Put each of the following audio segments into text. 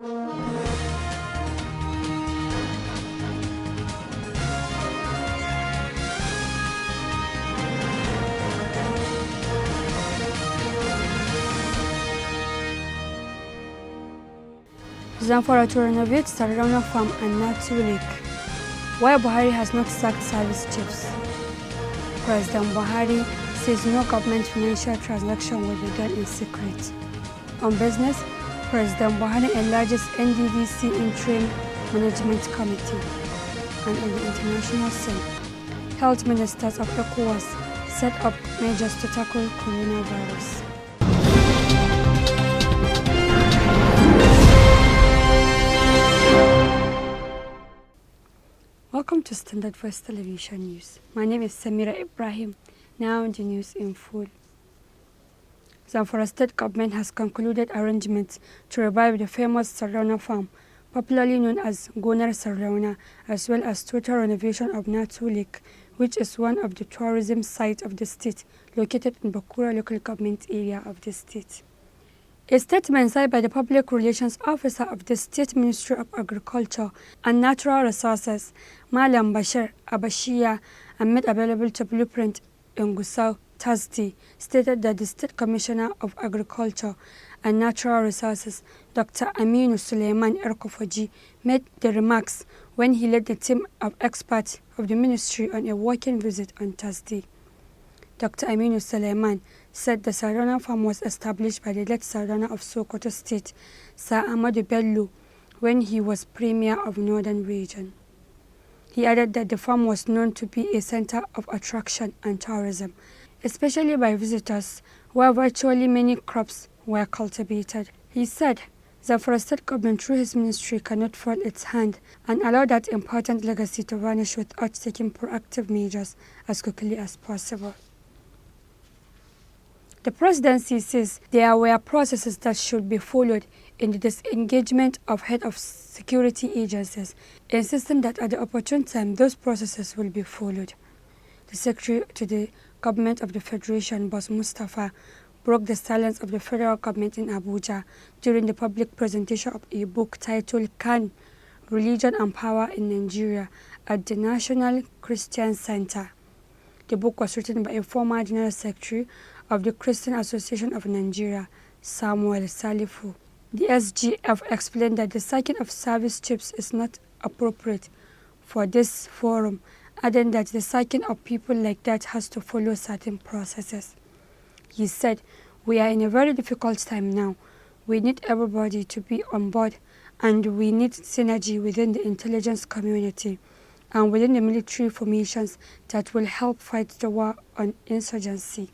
Zamfara to renovate Sardauna Farm and Natu Lake. Why Buhari has not sacked service chiefs. President Buhari says no government financial transaction will be done in secret. On business, President Buhari enlarges NDDC Interim Management Committee. And on the international scene, health ministers of ECOWAS set up measures to tackle coronavirus. Welcome to Standard Voice Television News. My name is Samira Ibrahim. Now the news in full. Zamfara State Government has concluded arrangements to revive the famous Sardauna Farm, popularly known as Gonar Sardauna, as well as total renovation of Natu Lake, which is one of the tourism sites of the state, located in Bakura local government area of the state. A statement signed by the Public Relations Officer of the State Ministry of Agriculture and Natural Resources, Malam Bashir Abashiya, and made available to Blueprint in Gusau Thursday, stated that the State Commissioner of Agriculture and Natural Resources, Dr. Aminu Suleiman Erkofoji, made the remarks when he led the team of experts of the ministry on a working visit on Thursday. Dr. Aminu Suleiman said the Sardauna Farm was established by the late Sardauna of Sokoto State, Sir Ahmadu Bello, when he was Premier of Northern Region. He added that the farm was known to be a center of attraction and tourism, especially by visitors, where virtually many crops were cultivated. He said Zamfara State Government through his ministry cannot fold its hand and allow that important legacy to vanish without taking proactive measures as quickly as possible. The presidency says there were processes that should be followed in the disengagement of head of security agencies, insisting that at the opportune time those processes will be followed. The Secretary to the Government of the Federation, Boss Mustafa, broke the silence of the federal government in Abuja during the public presentation of a book titled Can Religion and Power in Nigeria at the National Christian Center. The book was written by a former General Secretary of the Christian Association of Nigeria, Samuel Salifu. The SGF explained that the sacking of service chiefs is not appropriate for this forum, adding that the sacking of people like that has to follow certain processes. He said, "We are in a very difficult time now. We need everybody to be on board, and we need synergy within the intelligence community and within the military formations that will help fight the war on insurgency."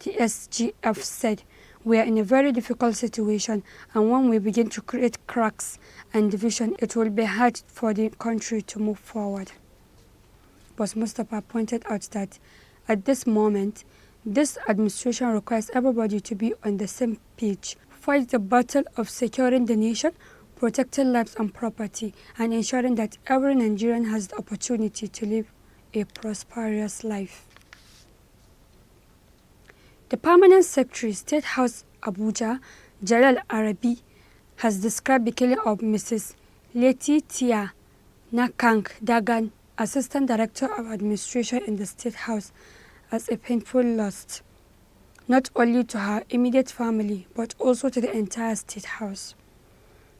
The SGF said, "We are in a very difficult situation, and when we begin to create cracks and division, it will be hard for the country to move forward." Boss Mustafa pointed out that at this moment, this administration requires everybody to be on the same page, fight the battle of securing the nation, protecting lives and property, and ensuring that every Nigerian has the opportunity to live a prosperous life. The Permanent Secretary, State House Abuja, Jalal Arabi, has described the killing of Mrs. Letitia Nakang Dagan, Assistant Director of Administration in the State House, as a painful loss, not only to her immediate family, but also to the entire State House.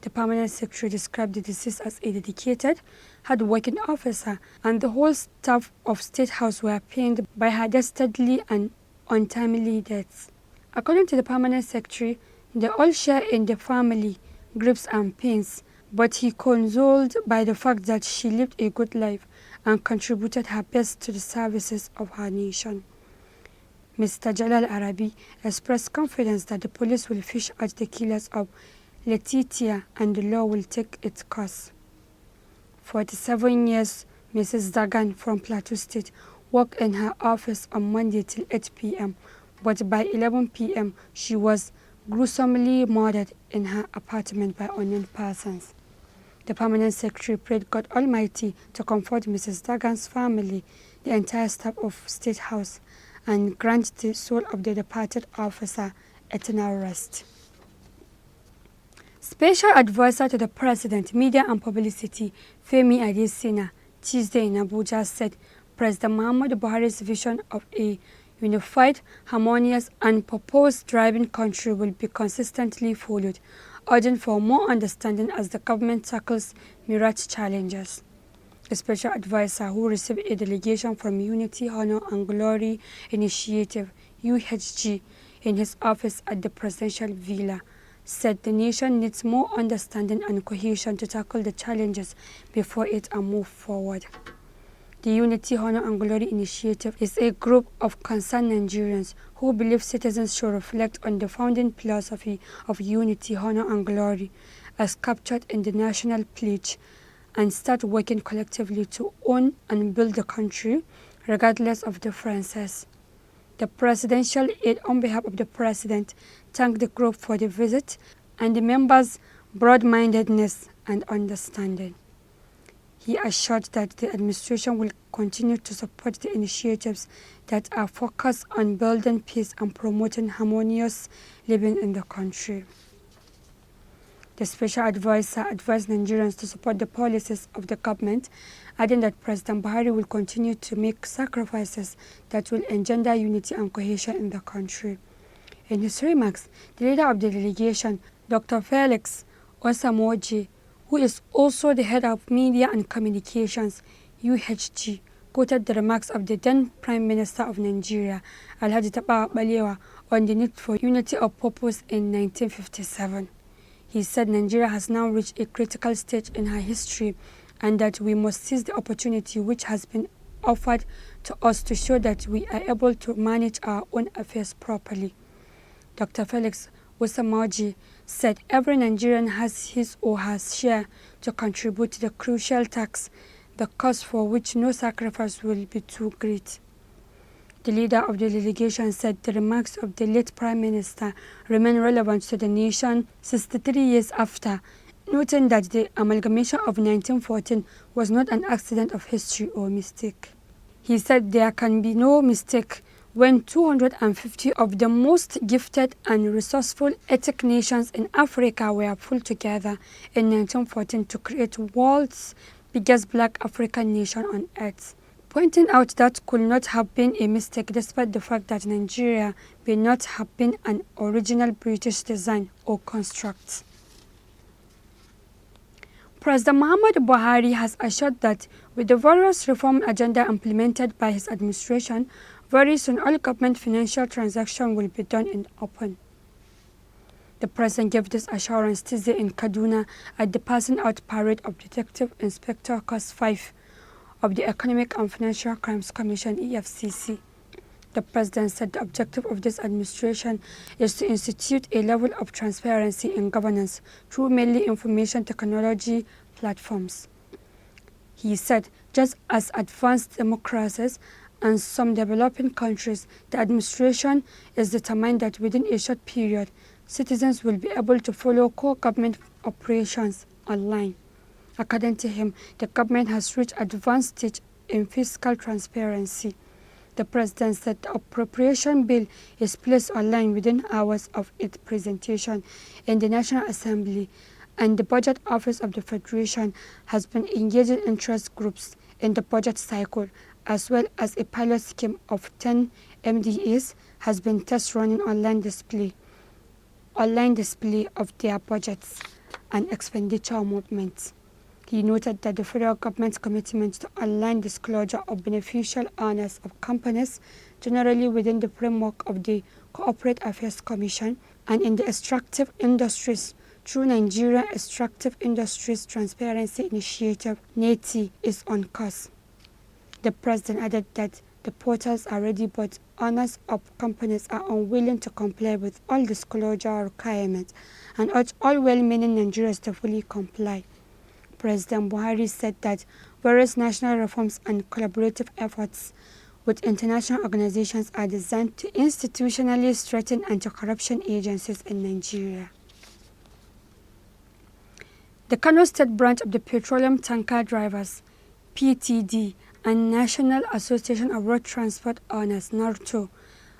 The Permanent Secretary described the deceased as a dedicated, hard-working officer, and the whole staff of State House were pained by her dastardly and untimely deaths. According to the Permanent Secretary, they all share in the family griefs and pains, but he consoled by the fact that she lived a good life and contributed her best to the services of her nation. Mr. Jalal Arabi expressed confidence that the police will fish out the killers of Letitia and the law will take its course. 47 years, Mrs. Dagan from Plateau State worked in her office on Monday till 8 p.m., but by 11 p.m. she was gruesomely murdered in her apartment by unknown persons. The Permanent Secretary prayed God Almighty to comfort Mrs. Dagan's family, the entire staff of State House, and grant the soul of the departed officer eternal rest. Special Advisor to the President, Media and Publicity, Femi Adesina, Tuesday in Abuja said President Muhammadu Buhari's vision of a unified, harmonious and purpose-driven country will be consistently followed, urging for more understanding as the government tackles myriad challenges. The Special Advisor, who received a delegation from Unity, Honor and Glory Initiative (UHG) in his office at the Presidential Villa, said the nation needs more understanding and cohesion to tackle the challenges before it and move forward. The Unity, Honor and Glory Initiative is a group of concerned Nigerians who believe citizens should reflect on the founding philosophy of unity, honor and glory as captured in the National Pledge and start working collectively to own and build the country regardless of differences. The presidential aide, on behalf of the president, thanked the group for the visit and the members' broad-mindedness and understanding. He assured that the administration will continue to support the initiatives that are focused on building peace and promoting harmonious living in the country. The Special Advisor advised Nigerians to support the policies of the government, adding that President Buhari will continue to make sacrifices that will engender unity and cohesion in the country. In his remarks, the leader of the delegation, Dr. Felix Osamoji, who is also the head of Media and Communications, UHG, quoted the remarks of the then Prime Minister of Nigeria, Alhaji Tafawa Balewa, on the need for unity of purpose in 1957. He said Nigeria has now reached a critical stage in her history and that we must seize the opportunity which has been offered to us to show that we are able to manage our own affairs properly. Dr. Felix Osamoji said every Nigerian has his or her share to contribute to the crucial task, the cost for which no sacrifice will be too great. The leader of the delegation said the remarks of the late Prime Minister remain relevant to the nation 63 years after, noting that the amalgamation of 1914 was not an accident of history or mistake. He said there can be no mistake when 250 of the most gifted and resourceful ethnic nations in Africa were pulled together in 1914 to create world's biggest black African nation on earth, pointing out that could not have been a mistake despite the fact that Nigeria may not have been an original British design or construct. President Muhammadu Buhari has assured that with the various reform agenda implemented by his administration, very soon all government financial transactions will be done in open. The president gave this assurance Tuesday in Kaduna at the passing out parade of Detective Inspector Corps 5 of the Economic and Financial Crimes Commission (EFCC). The president said the objective of this administration is to institute a level of transparency in governance through mainly information technology platforms. He said, just as advanced democracies and some developing countries, the administration is determined that within a short period, citizens will be able to follow core government operations online. According to him, the government has reached advanced stage in fiscal transparency. The president said the appropriation bill is placed online within hours of its presentation in the National Assembly, and the Budget Office of the Federation has been engaging interest groups in the budget cycle, as well as a pilot scheme of 10 MDAs has been test running online display of their budgets and expenditure movements. He noted that the federal government's commitment to online disclosure of beneficial owners of companies, generally within the framework of the Corporate Affairs Commission, and in the extractive industries through Nigeria Extractive Industries Transparency Initiative (NETI) is on course. The president added that the portals are ready, but owners of companies are unwilling to comply with all disclosure requirements and urged all well-meaning Nigerians to fully comply. President Buhari said that various national reforms and collaborative efforts with international organizations are designed to institutionally strengthen anti-corruption agencies in Nigeria. The Kano State branch of the Petroleum Tanker Drivers, PTD, and National Association of Road Transport Owners, NARTO,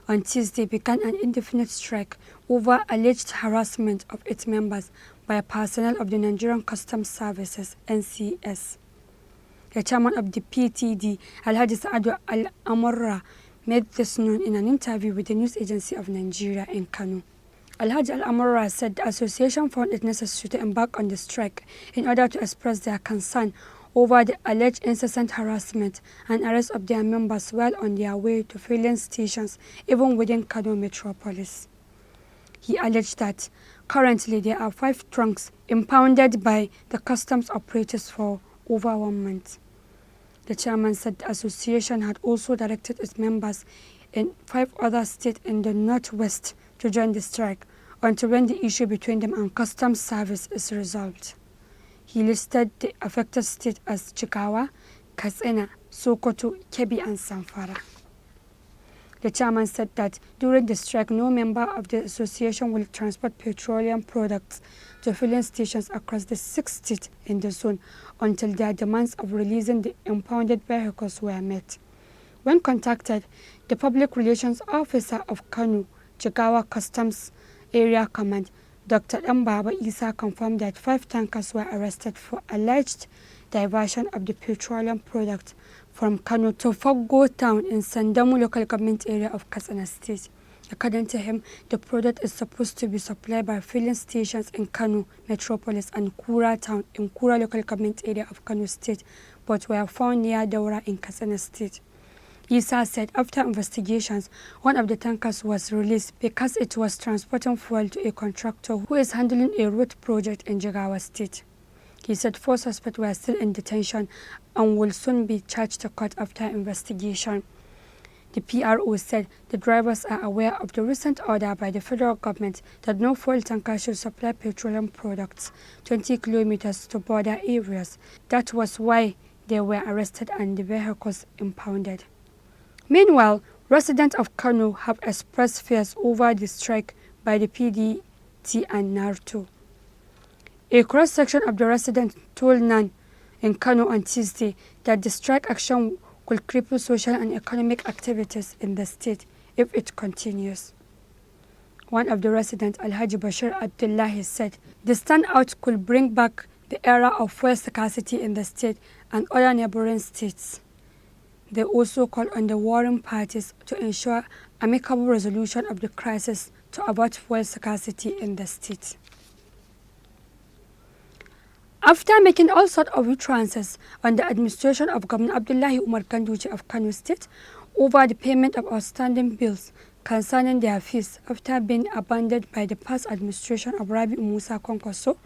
on Tuesday began an indefinite strike over alleged harassment of its members by personnel of the Nigerian Customs Services (NCS). The chairman of the PTD, Alhaji Sa'adu Al-Amurra, made this known in an interview with the news agency of Nigeria in Kano. Alhaji Al-Amurra said the association found it necessary to embark on the strike in order to express their concern over the alleged incessant harassment and arrest of their members while on their way to filling stations, even within Kano metropolis. He alleged that currently there are 5 trunks impounded by the customs operators for over 1 month. The chairman said the association had also directed its members in 5 other states in the northwest to join the strike until when the issue between them and customs service is resolved. He listed the affected states as Jigawa, Katsina, Sokoto, Kebbi and Zamfara. The chairman said that during the strike, no member of the association will transport petroleum products to filling stations across the 6 states in the zone until their demands of releasing the impounded vehicles were met. When contacted, the public relations officer of Kano, Jigawa Customs Area Command, Dr. Dambaba Isa, confirmed that 5 tankers were arrested for alleged diversion of the petroleum product from Kano to Foggo town in Sandamu local government area of Katsina State. According to him, the product is supposed to be supplied by filling stations in Kano metropolis and Kura town in Kura local government area of Kano State, but were found near Daura in Katsina State. Isa said after investigations, one of the tankers was released because it was transporting fuel to a contractor who is handling a road project in Jigawa State. He said 4 suspects were still in detention and will soon be charged to court after investigation. The PRO said the drivers are aware of the recent order by the federal government that no fuel tanker should supply petroleum products 20 kilometers to border areas. That was why they were arrested and the vehicles impounded. Meanwhile, residents of Kano have expressed fears over the strike by the PDT and NARTO. A cross-section of the residents told NAN in Kano on Tuesday that the strike action could cripple social and economic activities in the state if it continues. One of the residents, Alhaji Bashir Abdullahi, said the standout could bring back the era of fuel scarcity in the state and other neighboring states. They also called on the warring parties to ensure amicable resolution of the crisis to avoid fuel scarcity in the state. After making all sorts of utterances on the administration of Governor Abdullahi Umar Ganduje of Kano State over the payment of outstanding bills concerning their fees after being abandoned by the past administration of Rabi Musa Kwankwaso,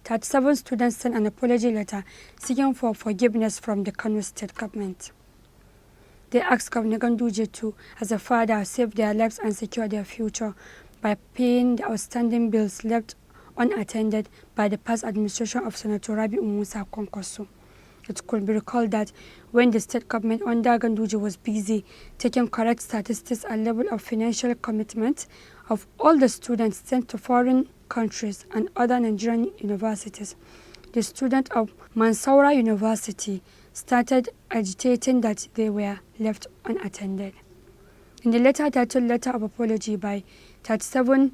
37 students sent an apology letter seeking for forgiveness from the Kano State government. They asked Governor Ganduje to, as a father, save their lives and secure their future by paying the outstanding bills left unattended by the past administration of Senator Rabi Musa Kwankwaso. It could be recalled that when the state government under Ganduje was busy taking correct statistics and level of financial commitment of all the students sent to foreign countries and other Nigerian universities, the students of Mansoura University started agitating that they were left unattended. In the letter titled Letter of Apology by 37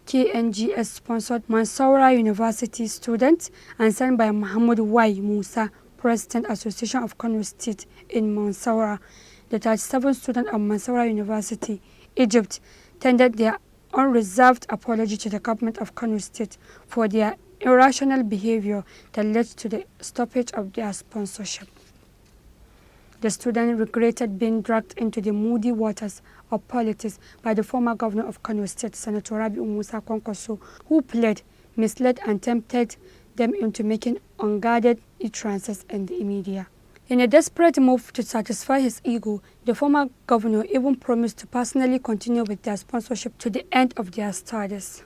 KNGS-sponsored Mansoura University students and signed by Muhammad Y. Musa, President Association of Kano State in Mansoura, the 37 students of Mansoura University, Egypt, tendered their unreserved apology to the government of Kano State for their irrational behavior that led to the stoppage of their sponsorship. The students regretted being dragged into the muddy waters of politics by the former governor of Kano State, Senator Rabi Musa Kwankwaso, who played, misled and tempted them into making unguarded utterances in the media. In a desperate move to satisfy his ego, the former governor even promised to personally continue with their sponsorship to the end of their studies.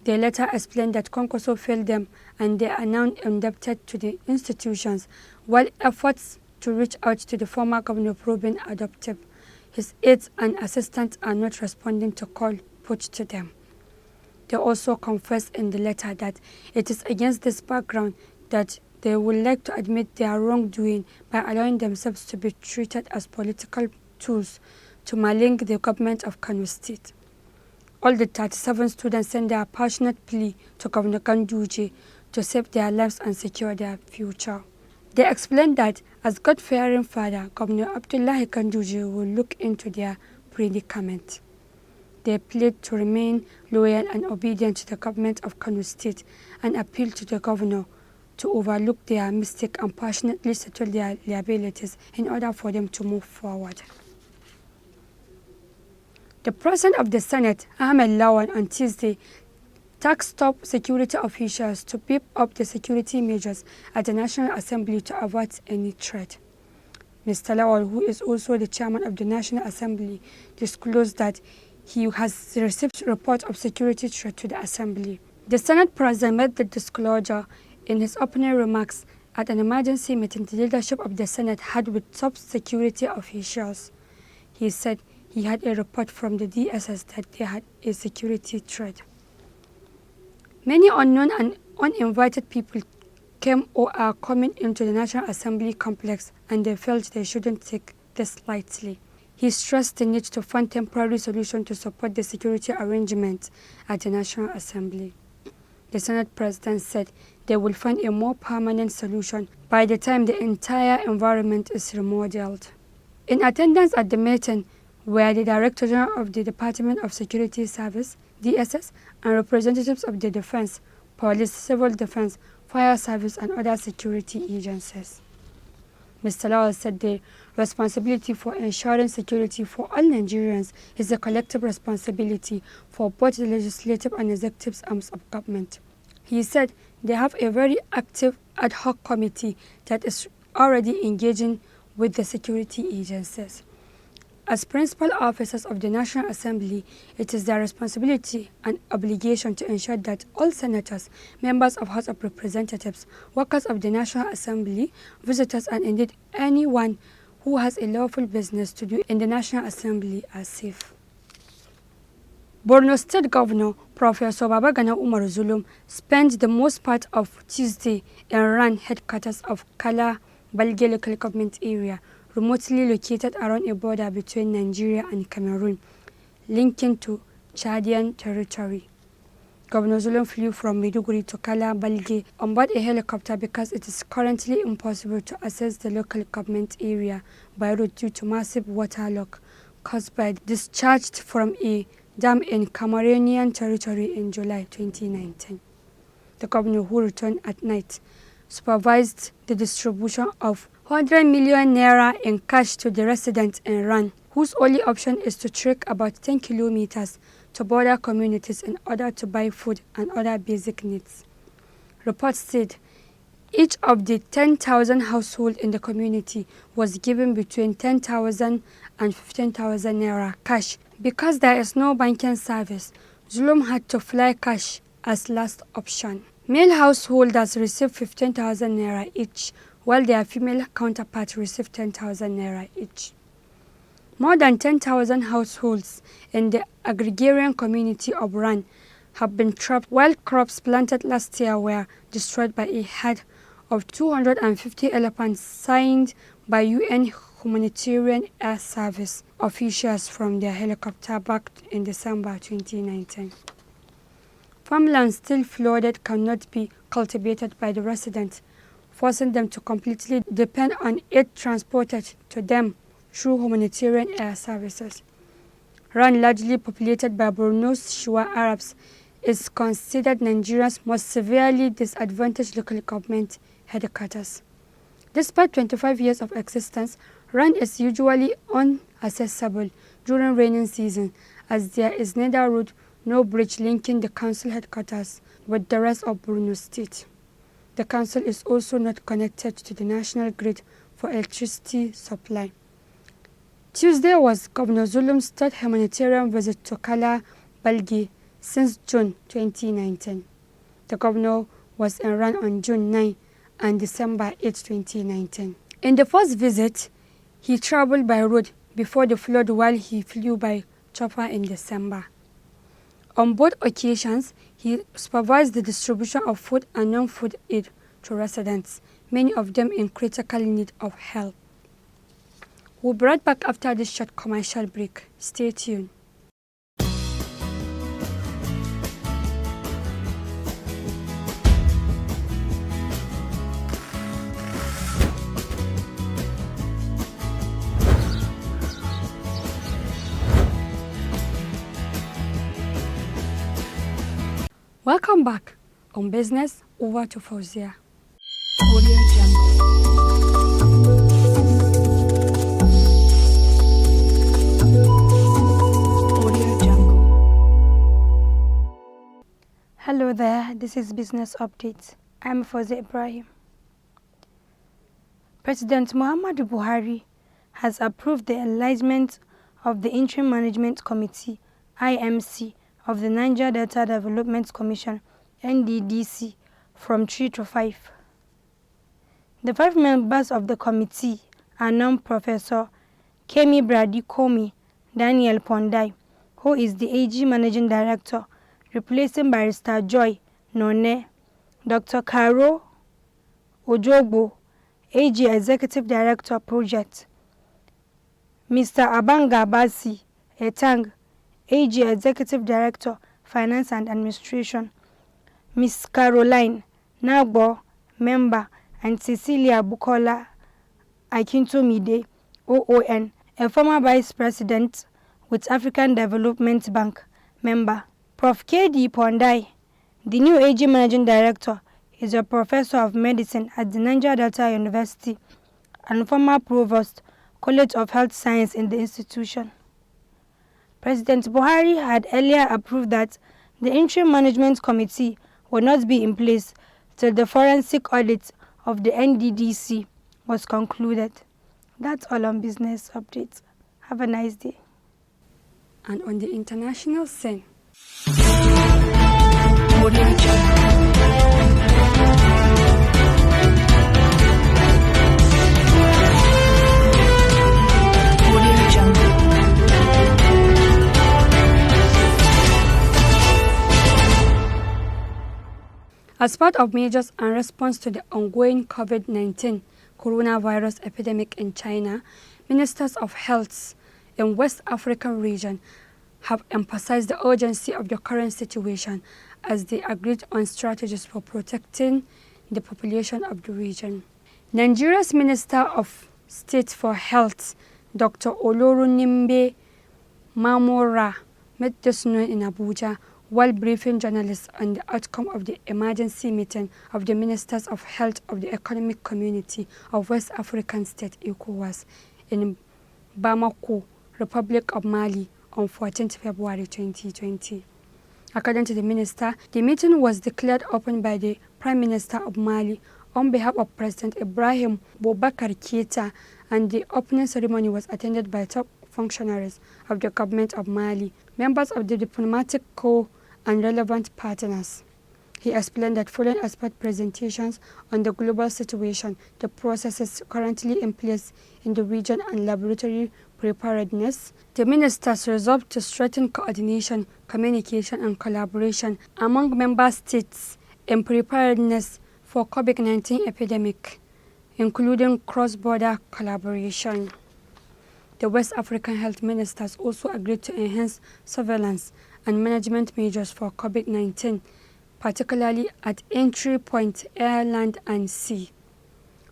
They later explained that Kwankwaso failed them and they are now indebted to the institutions, while efforts to reach out to the former governor proving adoptive. His aides and assistants are not responding to calls put to them. They also confessed in the letter that it is against this background that they would like to admit their wrongdoing by allowing themselves to be treated as political tools to malign the government of Kano State. All the 37 students sent their passionate plea to Governor Ganduje to save their lives and secure their future. They explained that as God-fearing father, Governor Abdullahi Ganduje will look into their predicament. They plead to remain loyal and obedient to the government of Kano State and appeal to the governor to overlook their mistake and passionately settle their liabilities in order for them to move forward. The President of the Senate, Ahmed Lawan, on Tuesday tasked top security officials to beef up the security measures at the National Assembly to avert any threat. Mr. Lawal, who is also the chairman of the National Assembly, disclosed that he has received reports of security threat to the Assembly. The Senate President made the disclosure in his opening remarks at an emergency meeting the leadership of the Senate had with top security officials. He said he had a report from the DSS that they had a security threat. Many unknown and uninvited people came or are coming into the National Assembly complex, and they felt they shouldn't take this lightly. He stressed the need to find temporary solutions to support the security arrangements at the National Assembly. The Senate President said they will find a more permanent solution by the time the entire environment is remodeled. In attendance at the meeting were the Director General of the Department of Security Service, DSS, and representatives of the Defense, Police, Civil Defense, Fire Service, and other security agencies. Mr. Lawal said the responsibility for ensuring security for all Nigerians is a collective responsibility for both the legislative and executive arms of government. He said they have a very active ad hoc committee that is already engaging with the security agencies. As principal officers of the National Assembly, it is their responsibility and obligation to ensure that all senators, members of House of Representatives, workers of the National Assembly, visitors, and indeed anyone who has a lawful business to do in the National Assembly are safe. Borno State Governor Professor Babagana Umar Zulum spent the most part of Tuesday in Ran, headquarters of Kala Balge local government area, remotely located around a border between Nigeria and Cameroon, linking to Chadian territory. Governor Zulum flew from Maiduguri to Kala Balge on board a helicopter because it is currently impossible to access the local government area by road due to massive waterlogging caused by discharge from a dam in Cameroonian territory in July 2019. The governor, who returned at night, supervised the distribution of 100 million naira in cash to the residents in Ran, whose only option is to trek about 10 kilometers to border communities in order to buy food and other basic needs. Reports said each of the 10,000 households in the community was given between 10,000 and 15,000 naira cash. Because there is no banking service, Zulum had to fly cash as last option. Male householders received 15,000 naira each, while their female counterparts received 10,000 naira each. More than 10,000 households in the agrarian community of Ran have been trapped, while crops planted last year were destroyed by a herd of 250 elephants signed by UN Humanitarian Air Service officials from their helicopter back in December 2019. Farmland still flooded cannot be cultivated by the residents, forcing them to completely depend on aid transported to them through humanitarian air services. Ran, largely populated by Borno's Shua Arabs, is considered Nigeria's most severely disadvantaged local government headquarters. Despite 25 years of existence, Ran is usually inaccessible during rainy season, as there is neither road nor bridge linking the council headquarters with the rest of Borno State. The council is also not connected to the national grid for electricity supply. Tuesday was Governor Zulum's third humanitarian visit to Kala Balge since June 2019. The governor was in Ran on June 9 and December 8, 2019. In the first visit, he traveled by road before the flood, while he flew by chopper in December. On both occasions, he supervised the distribution of food and non-food aid to residents, many of them in critical need of help. We'll be right back after this short commercial break. Stay tuned. Welcome back. On business, over to Fauzia. Hello there, this is Business Updates. I'm Svtv Ibrahim. President Muhammadu Buhari has approved the enlargement of the Interim Management Committee, IMC, of the Niger Delta Development Commission, NDDC, from 3 to 5. The 5 members of the committee are non-Professor Kemi Brady-Komi Daniel Pondai, who is the AG Managing Director, replacing Barrister Joy Nonne, Dr. Karo Ojogbo, AG Executive Director Project, Mr. Abanga Basi Etang, AG Executive Director Finance and Administration, Ms. Caroline Nagbo, Member, and Cecilia Bukola Akintomide, OON, a former Vice President with African Development Bank, Member. Prof. K.D. Pondai, the new AG Managing Director, is a Professor of Medicine at the Niger Delta University and former Provost, College of Health Science in the institution. President Buhari had earlier approved that the Interim Management Committee would not be in place till the forensic audit of the NDDC was concluded. That's all on Business Updates. Have a nice day. And on the international scene, as part of measures and response to the ongoing COVID-19 coronavirus epidemic in China, ministers of health in West African region have emphasized the urgency of the current situation as they agreed on strategies for protecting the population of the region. Nigeria's Minister of State for Health, Dr. Olorunimbe Mamora, made this known in Abuja while briefing journalists on the outcome of the emergency meeting of the Ministers of Health of the Economic Community of West African State ECOWAS in Bamako, Republic of Mali, on 14th February 2020. According to the minister, the meeting was declared open by the Prime Minister of Mali on behalf of President Ibrahim Boubacar Keita, and the opening ceremony was attended by top functionaries of the government of Mali, members of the diplomatic corps, and relevant partners. He explained that following expert presentations on the global situation, the processes currently in place in the region, and laboratory preparedness, the ministers resolved to strengthen coordination, communication, and collaboration among member states in preparedness for COVID-19 epidemic, including cross-border collaboration. The West African health ministers also agreed to enhance surveillance and management measures for COVID-19, particularly at entry points, air, land, and sea.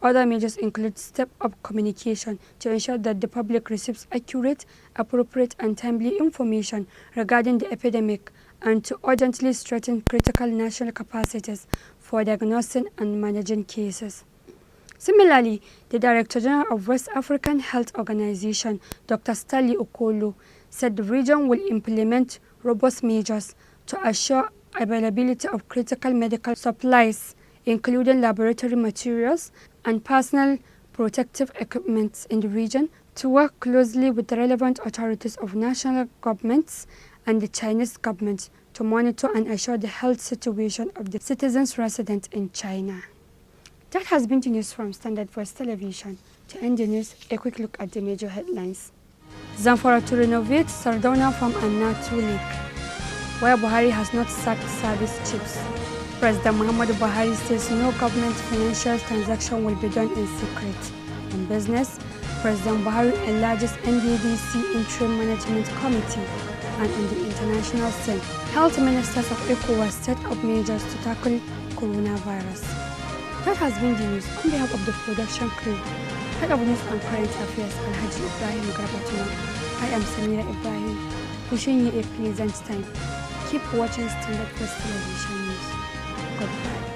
Other measures include step-up communication to ensure that the public receives accurate, appropriate, and timely information regarding the epidemic, and to urgently strengthen critical national capacities for diagnosing and managing cases. Similarly, the Director General of West African Health Organization, Dr. Stanley Okolo, said the region will implement robust measures to assure availability of critical medical supplies, including laboratory materials and personal protective equipment in the region, to work closely with the relevant authorities of national governments and the Chinese government to monitor and assure the health situation of the citizens resident in China. That has been the news from Standard Voice Television. To end the news, a quick look at the major headlines. Zamfara to renovate Sardauna Farm and Natu Lake, where Buhari has not sacked service chiefs. President Muhammadu Buhari says no government financial transaction will be done in secret. On business, President Buhari enlarges NDDC Interim Management Committee. And in the international scene, health ministers of ECOWAS set up measures to tackle coronavirus. That has been the news. On behalf of the production crew, Head of News and Current Affairs, Alhaji Ibrahim Garbatuna, I am Samira Ibrahim, wishing you a pleasant time. Keep watching Standard Press Television News. Goodbye.